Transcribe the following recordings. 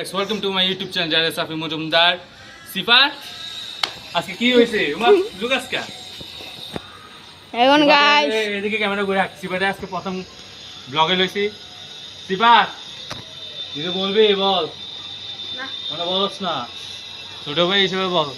Guys, welcome to my YouTube channel Jared Safi Mujumdar. Sifa, আজকে কি হইছে? Lucas কা? এখন গাইস এদিকে ক্যামেরা ঘুরে রাখ। সিফাতে আজকে প্রথম ব্লগে লইছি। সিফা, তুই বলবি বল। না, মানে বলছ না। ছোট ভাই হিসেবে বল।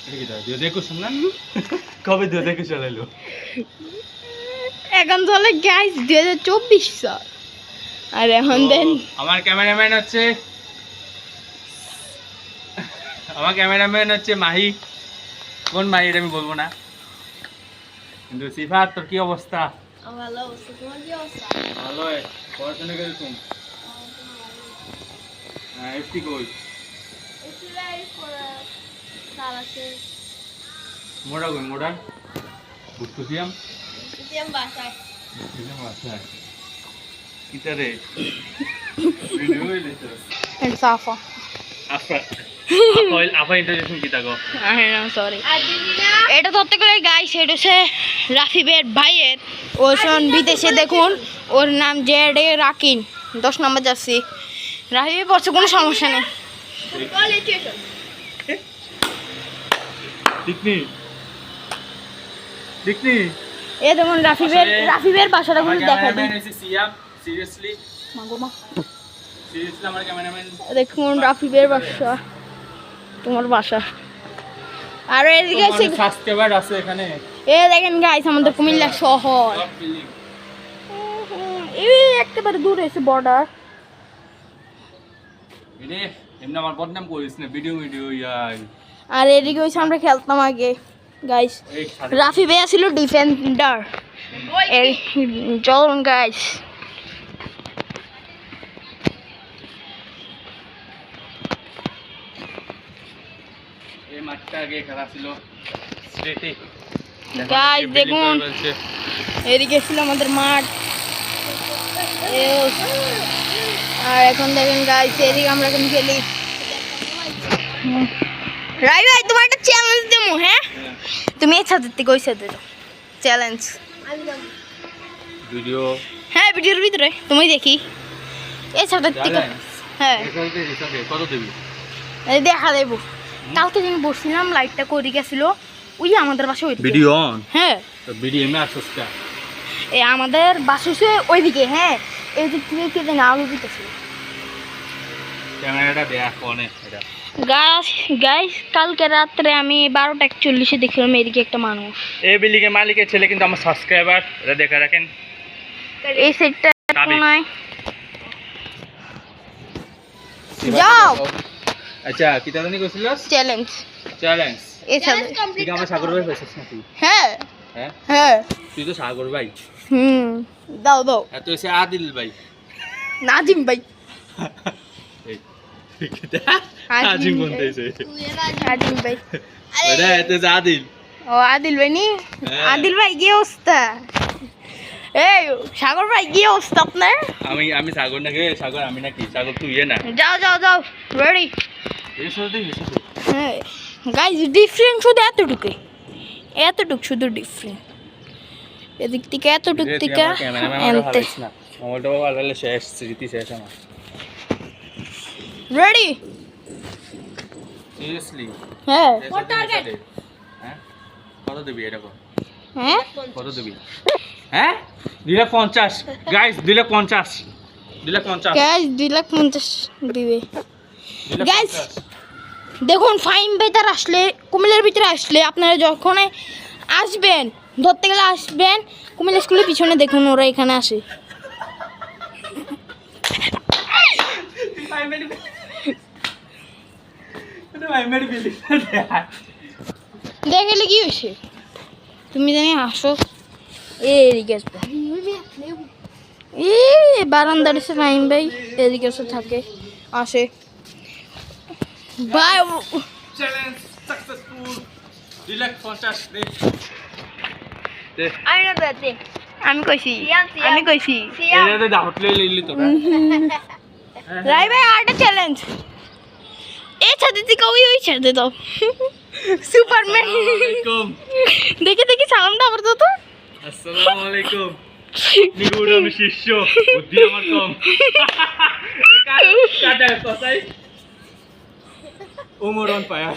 এটা কি দাও? 2021 না? কবে 2021 চালাইলো? এখন চলে গাইস 2024 সাল। আর এখন দেন আমার ক্যামেরাম্যান হচ্ছে মাহি। কোন মাহি এটা আমি বলবো না, কিন্তু সিফা তোর কি অবস্থা? ভালো অবস্থা, তোমার কি অবস্থা? ভালো, পড়াশোনা কিরকম? হ্যাঁ, এফটি কই? মোড়া কই? মোড়া বুঝতেছিলাম বাসায় কিতারে সাফা আপা ইন্টারজেকশন কি থাকো? সরি, এটা ধরতে গেলে গাইস এটা হচ্ছে রাফিবের ভাইয়ের, ও শোন বিদেশে, দেখুন ওর নাম জেডে রাকিন, 10 নম্বর যাচ্ছি। রাফিবে পড়ছে, কোনো সমস্যা নেই। এ দেখুন রাফিবের বাসাটা কোনো দেখা দিই। সিরিয়াসলি আমার ক্যামেরাম্যান দেখুন রাফিবের বাসা, তোমার বাসা। আর এদিকে সাবস্ক্রাইবার আছে এখানে। এ দেখেন গাইস আমাদের কুমিল্লা শহর, এই একেবারে দূরে এসে বর্ডার। এনে এমনি আমার বদনাম করিস না, ভিডিও ইয়াই। আর এদিকে হইছে আমরা খেলতাম আগে গাইস। রাফি ভাই ছিল ডিফেন্ডার। চলুন গাইস, এই মাঠটা আগে খেলা ছিল স্ট্রেটে। গাইস দেখুন এদিকে ছিল আমাদের মাঠ, আর এখন দেখেন গাইস এদিকে আমরা এখন খেলি। রাই ভাই তোমার একটা চ্যালেঞ্জ দেবো। হ্যাঁ, তুমি এই ছাদের থেকে ওই ছাদে যাও, চ্যালেঞ্জ ভিডিও। হ্যাঁ, ভিডিওর ভিতরে তুমি দেখি এই ছাদের থেকে। হ্যাঁ, কত দিবি? দেখা দেবো। কালকে যেন বসছিলাম, লাইটটা করে গেছিল ওই আমাদের বাসা ওই ভিডিও অন। হ্যাঁ, ভিডিও এমনি আসছে এই আমাদের বাসা হচ্ছে ওইদিকে। হ্যাঁ, এই দিক থেকে কে যেন আলো দিতেছিল। ক্যামেরাটা দেখ অনে এটা। গাইস কালকে রাত্রে আমি 12:41 দেখলাম এদিকে একটা মানুষ। এই বিল্ডিংয়ের মালিকের ছেলে কিন্তু আমার সাবস্ক্রাইবার, এটা দেখে রাখেন। এই সেটটা কোনায় যাও। আচ্ছা, কি জানি কইছিলাস? চ্যালেঞ্জ এই সাথে তুই কি আমার সাগর ভাই পাইছিস নাকি? হ্যাঁ হ্যাঁ হ্যাঁ, তুই তো সাগর ভাই। দাও দাও। এত এসে আদিল ভাই, নাজিম ভাই। আজিম বলতেছে নাজিম ভাই, ওটা এত আদিল। ও আদিল ভাই নি? আদিল ভাই কি অবস্থা? এই সাগর ভাই কি অবস্থা আপনার? আমি সাগর নাকি? সাগর আমি নাকি? সাগর তুই না? যাও যাও যাও, রেডি। হ্যাঁ গাইস, ডিফারেন্ট শুধু এতটুকু শুধু ডিফারেন্ট। এদিক থেকে এতটুকু থেকে এনতে। মোবাইলটা ভালো শেষ, স্মৃতি শেষ আমার। রেডি? সিরিয়াসলি? হ্যাঁ। হ্যাঁ, কত দিবি এটা? হ্যাঁ, কত দিবি? হ্যাঁ, 250 গাইস, 250 গাইস 250 দিবে। গাইস দেখুন ফাইম বেতার আসলে, কুমিল্লার ভিতরে আসলে আপনারা যখন আসবেন, ধরতে গেলে আসবেন কুমিল্লা স্কুলের পিছনে, দেখুন ওরা এখানে আসে। দেখলে কি হয়েছে, তুমি জানি আসো। এদিকে আসবে, বারান্দার এসে ফাইম ভাই এদিকে এসে থাকে, আসে ভাই। Challenge successful. 250 দে। আমি কইছি এটাতে দাহটলে লইলি তো। রাই ভাই আরেকটা চ্যালেঞ্জ, এই ছাদে থেকে ওই ছাদে দাও। সুপারম্যান। দেখি সালামটা আবার দাও তো। আসসালামু আলাইকুম। নিগুড় আমি শিষ্য, বুদ্ধি আমার কম। কাটার কথাই উমর অন ফায়ার।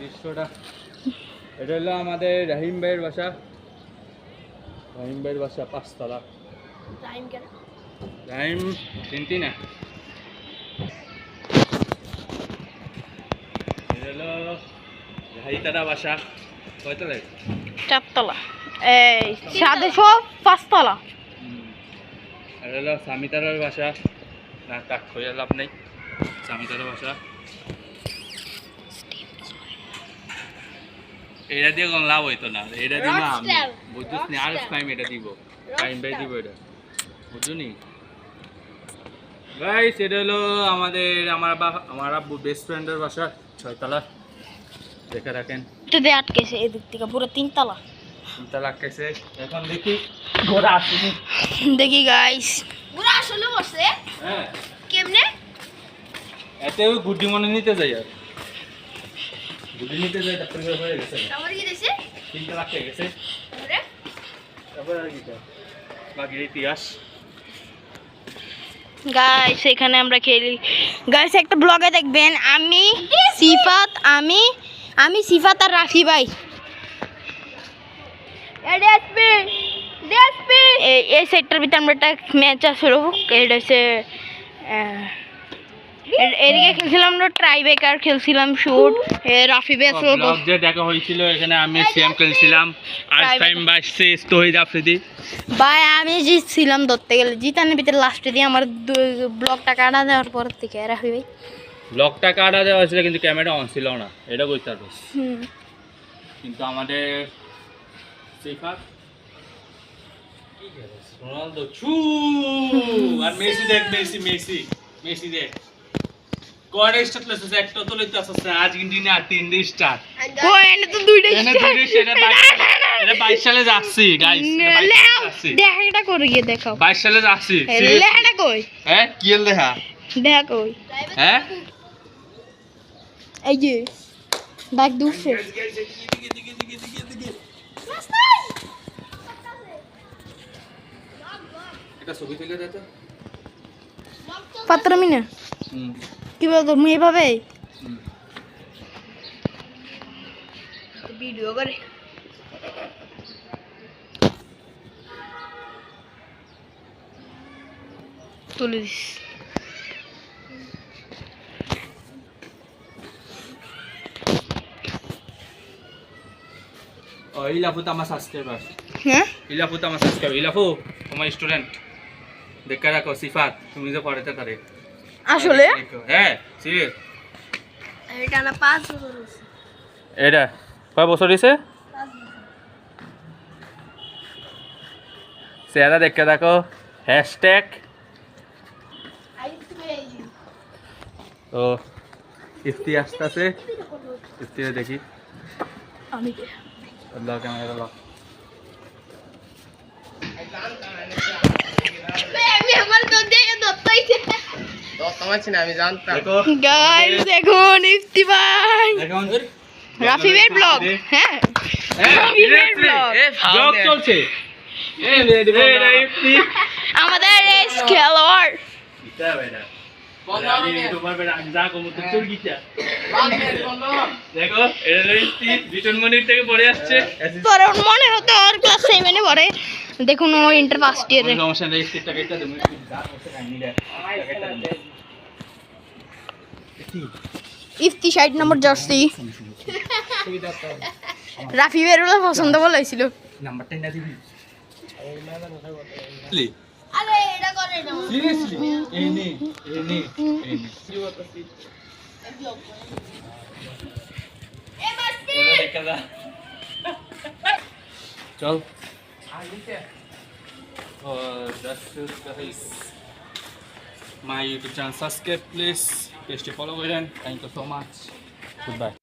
দৃশ্যটা এটা হলো আমাদের রাহিম ভাইয়ের বাসা। রাহিম ভাইয়ের বাসা 5 তলা। রাহিম চিনতি না? এটা হলো রাহিতারা বাসা। কয়তলা? 4 তলা। এই সাদে সব 5 তলা। এটা হলো সামিতারার বাসা। না তাক হয়ে লাভ নেই। সামিতারার বাসা। এটা দিয়ে কোনো লাভ হইতো না। এটা দিব না আমি। বুঝছিস না? আর টাইম এটা দিব। টাইম বাই দিব এটা। বুঝুনি? গাইস এটা হলো আমার আব্বু বেস্ট ফ্রেন্ডের বাসা 6 তলা। দেখে রাখেন। তো দে আটকেছে এদিক থেকে পুরো 3 তলা। 3 তলা আটকেছে। এখন দেখি ঘোড়া আসেনি। দেখি গাইস পুরো আসলে বসে। হ্যাঁ। কেমনে? এতে গুড্ডি মনে নিতে যাই আর। গুড্ডি নিতে যাই তারপরে হয়ে গেছে। আমার কি দিছে? 3 তলা আটকে গেছে। আরে তারপর আর কি বাকি ইতিহাস। গাইস এখানে আমরা খেলি। গাইস একটা ব্লগে দেখবেন আমি সিফাত আমি সিফাত আর রাফি ভাই এই সেক্টর ভিতরে আমরা একটা ম্যাচ আসলো। এটা হচ্ছে এদিকে খেলছিলাম আমরা ট্রাইবেকার খেলছিলাম শুট। রাফি ভাই আসলো। ব্লগ যে দেখা হয়েছিল এখানে আমি সিএম খেলছিলাম। আজ টাইম বাজছে তোহিদ আফ্রিদি। ভাই আমি জিতছিলাম ধরতে গেলে জিতানোর ভিতরে লাস্টে দিয়ে আমার ব্লগটা কাটা দেওয়ার পর থেকে রাফি ভাই ব্লগটা কাটা দেওয়া হয়েছিল কিন্তু ক্যামেরা অন ছিল না। এটা কইতে পারছিস। হুম কিন্তু আমাদের সিফাত কি করে রোনালদো ছু আর মেসি দেখ মেসি দেখ কোয়ারে স্টার প্লেস আছে একটা তো লইতে আছে আর্জেন্টিনা 3 স্টার কই এনে তো দুইটা এনে দুইটা সেটা 22 সালে যাচ্ছি গাইস দেখ এটা করে গিয়ে দেখাও 22 সালে যাচ্ছি লেখাটা কই হ্যাঁ কি লেখা দেখ কই হ্যাঁ এই যে দেখ দুশে এটা ছবি তুলে দে তো 15 মিনিট কি বল তুমি এভাবে ভিডিও করে তুলে দিস। ইলাফু তো আমার সাবস্ক্রাইবার হ্যাঁ ইলাফু তো আমার সাবস্ক্রাইবার ইলাফু তোমার স্টুডেন্ট দেখে রাখো সিফাত তুমি যে পড়াতে পারে আসলে হ্যাঁ সিরিয়াস এটা না 5 বছর এটা কয় বছর হইছে চেহারা দেখে রাখো হ্যাশট্যাগ তো ইফতি আসতেছে ইফতি দেখি আমি আল্লাহ ক্যামেরা লক গাইস দেখুন ইফতি ভাই রাফি ভাই ব্লগ হ্যাঁ রাফি ভাই ব্লগ চলছে আমাদের রেস খেলোয়াড় দেখো থেকে পড়ে আসছে তোর মনে হতো ওর ক্লাস 7 এ পড়ে দেখুন ও ইন্টার ফার্স্ট ইয়ারে সমস্যা নেই টাকাটা তুমি ইফতি 60 নম্বর জার্সি রাফি ভাইয়ের পছন্দ বলা হয়েছিল নাম্বারটা না দিবি আরে এটা করে না সিরিয়াসলি এই নে चल और my YouTube channel subscribe please, follow and thank you so much, goodbye.